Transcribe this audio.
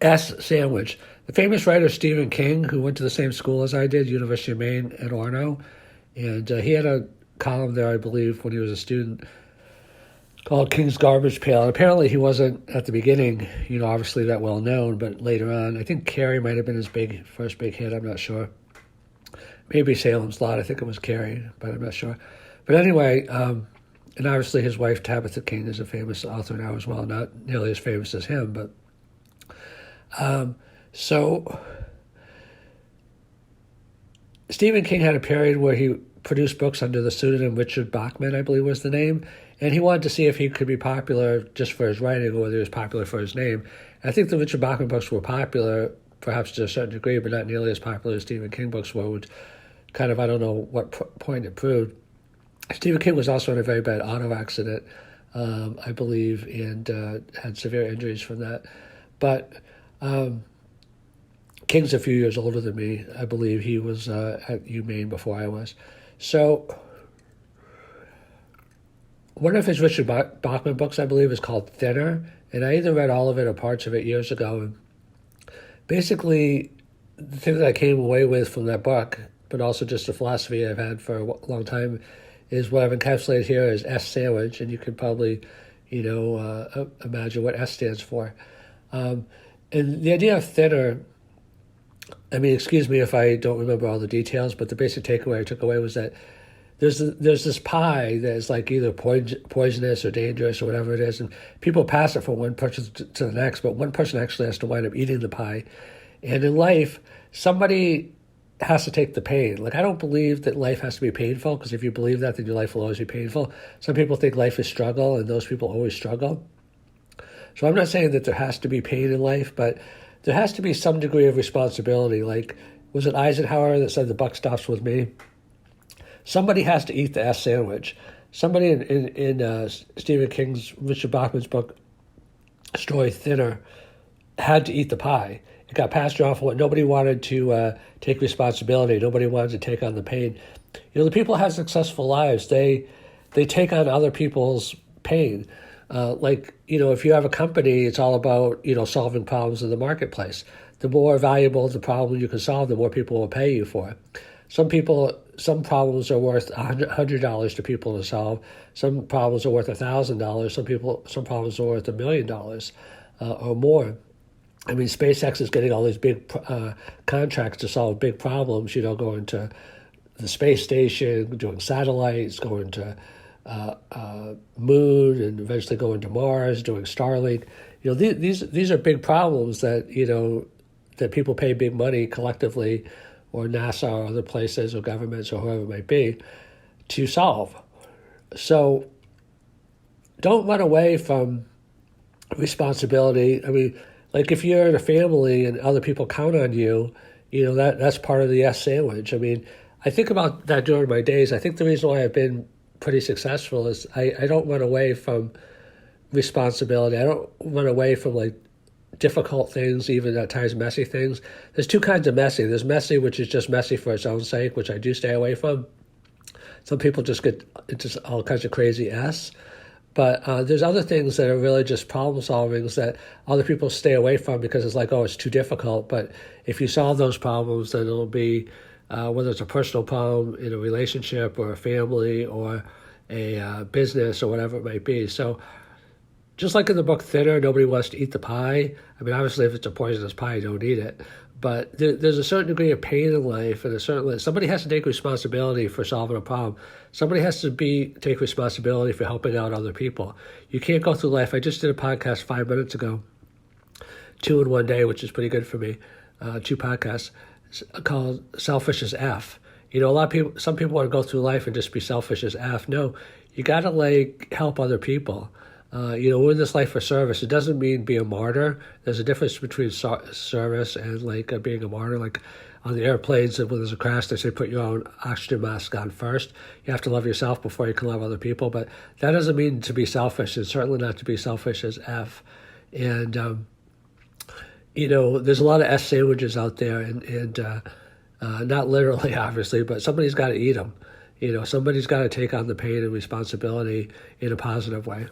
S. Sandwich. The famous writer Stephen King, who went to the same school as I did, University of Maine at Orono, and he had a column there, I believe, when he was a student called King's Garbage Pail. And apparently he wasn't at the beginning, obviously that well known, but later on, I think Carrie might have been his first big hit, I'm not sure. Maybe Salem's Lot, I think it was Carrie, but I'm not sure. But anyway, and obviously his wife Tabitha King is a famous author now as well, not nearly as famous as him, but so Stephen King had a period where he produced books under the pseudonym Richard Bachman, I believe was the name, and he wanted to see if he could be popular just for his writing or whether he was popular for his name. And I think the Richard Bachman books were popular, perhaps to a certain degree, but not nearly as popular as Stephen King books were, which kind of, I don't know what point it proved. Stephen King was also in a very bad auto accident, I believe, and had severe injuries from that. But King's a few years older than me. I believe he was at UMaine before I was. So one of his Richard Bachman books, I believe, is called Thinner, and I either read all of it or parts of it years ago. And basically, the thing that I came away with from that book, but also just a philosophy I've had for a long time, is what I've encapsulated here as S Sandwich, and you can probably, imagine what S stands for. And the idea of thinner, I mean, excuse me if I don't remember all the details, but the basic takeaway I took away was that there's this pie that is like either poisonous or dangerous or whatever it is, and people pass it from one person to the next, but one person actually has to wind up eating the pie. And in life, somebody has to take the pain. Like, I don't believe that life has to be painful, because if you believe that, then your life will always be painful. Some people think life is struggle, and those people always struggle. So I'm not saying that there has to be pain in life, but there has to be some degree of responsibility. Like, was it Eisenhower that said the buck stops with me? Somebody has to eat the S sandwich. Somebody in Stephen King's, Richard Bachman's book, Story Thinner, had to eat the pie. It got passed off. Nobody wanted to take responsibility. Nobody wanted to take on the pain. The people have successful lives. They take on other people's pain. If you have a company, it's all about, solving problems in the marketplace. The more valuable the problem you can solve, the more people will pay you for it. Some problems are worth $100 to people to solve. Some problems are worth $1,000. Some problems are worth $1 million or more. I mean, SpaceX is getting all these big contracts to solve big problems, going to the space station, doing satellites, going to moon, and eventually going to Mars, doing Starlink. These are big problems that, that people pay big money collectively, or NASA or other places or governments or whoever it might be, to solve. So don't run away from responsibility. I mean, like, if you're in a family and other people count on you, that's part of the S sandwich. I mean, I think about that during my days. I think the reason why I've been pretty successful is I don't run away from responsibility. I don't run away from, like, difficult things, even at times messy things. There's two kinds of messy. There's messy, which is just messy for its own sake, which I do stay away from. Some people just get into all kinds of crazy S. But there's other things that are really just problem solvings that other people stay away from because it's like, oh, it's too difficult. But if you solve those problems, then it'll be, whether it's a personal problem in a relationship or a family or a business or whatever it might be. So just like in the book Thinner, nobody wants to eat the pie. I mean, obviously, if it's a poisonous pie, don't eat it. But there's a certain degree of pain in life, and somebody has to take responsibility for solving a problem. Somebody has to take responsibility for helping out other people. You can't go through life. I just did a podcast 5 minutes ago, 2 in one day, which is pretty good for me. 2 podcasts called Selfish as F. Some people want to go through life and just be selfish as F. No, you got to help other people. We're in this life for service. It doesn't mean be a martyr. There's a difference between service and being a martyr. Like on the airplanes, when there's a crash, they say put your own oxygen mask on first. You have to love yourself before you can love other people. But that doesn't mean to be selfish, and certainly not to be selfish as F. And there's a lot of S sandwiches out there, and not literally, obviously, but somebody's got to eat them. Somebody's got to take on the pain and responsibility in a positive way.